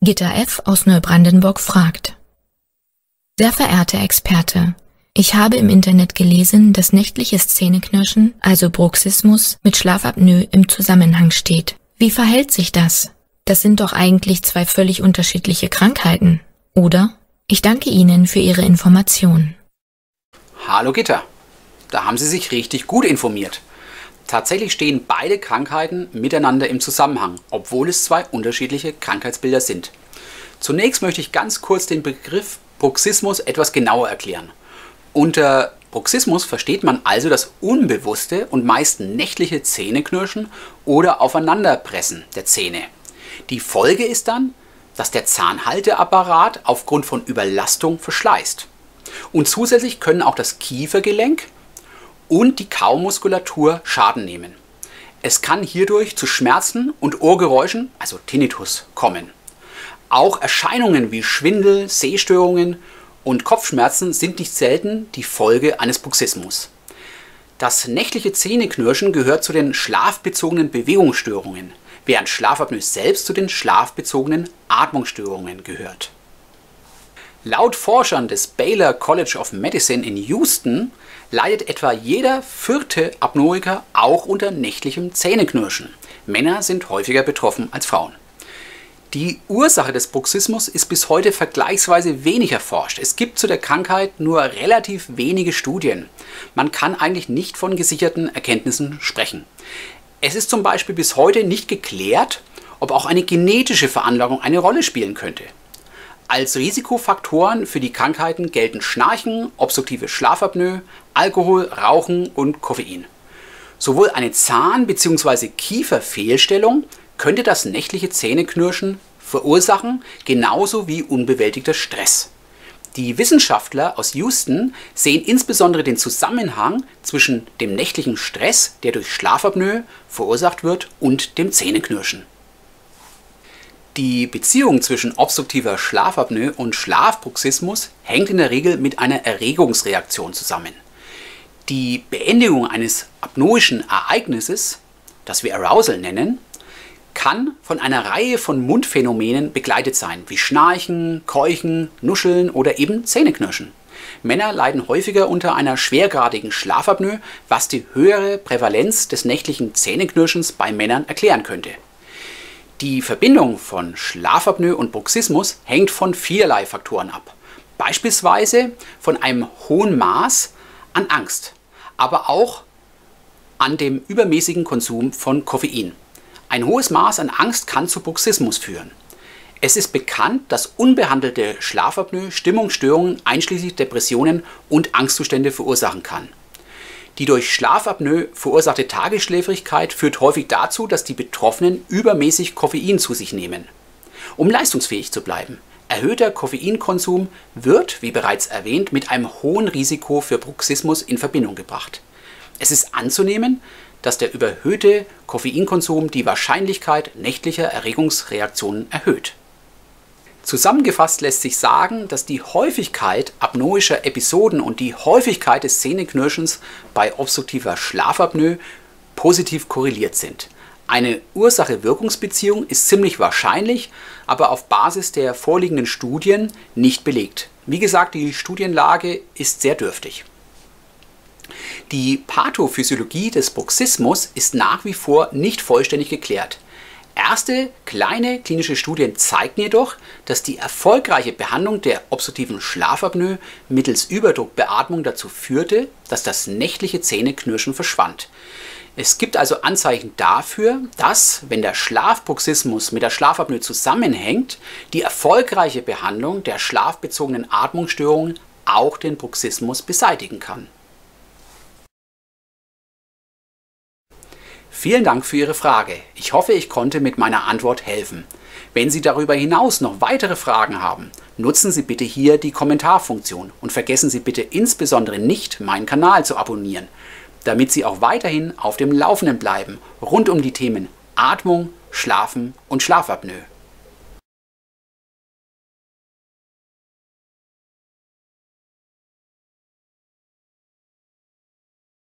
Gitta F. aus Neubrandenburg fragt: Sehr verehrter Experte, ich habe im Internet gelesen, dass nächtliches Zähneknirschen, also Bruxismus, mit Schlafapnoe im Zusammenhang steht. Wie verhält sich das? Das sind doch eigentlich zwei völlig unterschiedliche Krankheiten, oder? Ich danke Ihnen für Ihre Information. Hallo Gitta, da haben Sie sich richtig gut informiert. Tatsächlich stehen beide Krankheiten miteinander im Zusammenhang, obwohl es zwei unterschiedliche Krankheitsbilder sind. Zunächst möchte ich ganz kurz den Begriff Bruxismus etwas genauer erklären. Unter Bruxismus versteht man also das unbewusste und meist nächtliche Zähneknirschen oder Aufeinanderpressen der Zähne. Die Folge ist dann, dass der Zahnhalteapparat aufgrund von Überlastung verschleißt. Und zusätzlich können auch das Kiefergelenk und die Kaumuskulatur Schaden nehmen. Es kann hierdurch zu Schmerzen und Ohrgeräuschen, also Tinnitus, kommen. Auch Erscheinungen wie Schwindel, Sehstörungen und Kopfschmerzen sind nicht selten die Folge eines Bruxismus. Das nächtliche Zähneknirschen gehört zu den schlafbezogenen Bewegungsstörungen, während Schlafapnoe selbst zu den schlafbezogenen Atmungsstörungen gehört. Laut Forschern des Baylor College of Medicine in Houston leidet etwa jeder vierte Apnoiker auch unter nächtlichem Zähneknirschen. Männer sind häufiger betroffen als Frauen. Die Ursache des Bruxismus ist bis heute vergleichsweise wenig erforscht. Es gibt zu der Krankheit nur relativ wenige Studien. Man kann eigentlich nicht von gesicherten Erkenntnissen sprechen. Es ist zum Beispiel bis heute nicht geklärt, ob auch eine genetische Veranlagung eine Rolle spielen könnte. Als Risikofaktoren für die Krankheiten gelten Schnarchen, obstruktive Schlafapnoe, Alkohol, Rauchen und Koffein. Sowohl eine Zahn- bzw. Kieferfehlstellung könnte das nächtliche Zähneknirschen verursachen, genauso wie unbewältigter Stress. Die Wissenschaftler aus Houston sehen insbesondere den Zusammenhang zwischen dem nächtlichen Stress, der durch Schlafapnoe verursacht wird, und dem Zähneknirschen. Die Beziehung zwischen obstruktiver Schlafapnoe und Schlafbruxismus hängt in der Regel mit einer Erregungsreaktion zusammen. Die Beendigung eines apnoischen Ereignisses, das wir Arousal nennen, kann von einer Reihe von Mundphänomenen begleitet sein, wie Schnarchen, Keuchen, Nuscheln oder eben Zähneknirschen. Männer leiden häufiger unter einer schwergradigen Schlafapnoe, was die höhere Prävalenz des nächtlichen Zähneknirschens bei Männern erklären könnte. Die Verbindung von Schlafapnoe und Bruxismus hängt von vielerlei Faktoren ab. Beispielsweise von einem hohen Maß an Angst, aber auch an dem übermäßigen Konsum von Koffein. Ein hohes Maß an Angst kann zu Bruxismus führen. Es ist bekannt, dass unbehandelte Schlafapnoe Stimmungsstörungen einschließlich Depressionen und Angstzustände verursachen kann. Die durch Schlafapnoe verursachte Tagesschläfrigkeit führt häufig dazu, dass die Betroffenen übermäßig Koffein zu sich nehmen. Um leistungsfähig zu bleiben, erhöhter Koffeinkonsum wird, wie bereits erwähnt, mit einem hohen Risiko für Bruxismus in Verbindung gebracht. Es ist anzunehmen, dass der überhöhte Koffeinkonsum die Wahrscheinlichkeit nächtlicher Erregungsreaktionen erhöht. Zusammengefasst lässt sich sagen, dass die Häufigkeit apnoischer Episoden und die Häufigkeit des Zähneknirschens bei obstruktiver Schlafapnoe positiv korreliert sind. Eine Ursache-Wirkungsbeziehung ist ziemlich wahrscheinlich, aber auf Basis der vorliegenden Studien nicht belegt. Wie gesagt, die Studienlage ist sehr dürftig. Die Pathophysiologie des Bruxismus ist nach wie vor nicht vollständig geklärt. Erste kleine klinische Studien zeigten jedoch, dass die erfolgreiche Behandlung der obstruktiven Schlafapnoe mittels Überdruckbeatmung dazu führte, dass das nächtliche Zähneknirschen verschwand. Es gibt also Anzeichen dafür, dass, wenn der Schlafbruxismus mit der Schlafapnoe zusammenhängt, die erfolgreiche Behandlung der schlafbezogenen Atmungsstörungen auch den Bruxismus beseitigen kann. Vielen Dank für Ihre Frage. Ich hoffe, ich konnte mit meiner Antwort helfen. Wenn Sie darüber hinaus noch weitere Fragen haben, nutzen Sie bitte hier die Kommentarfunktion und vergessen Sie bitte insbesondere nicht, meinen Kanal zu abonnieren, damit Sie auch weiterhin auf dem Laufenden bleiben rund um die Themen Atmung, Schlafen und Schlafapnoe.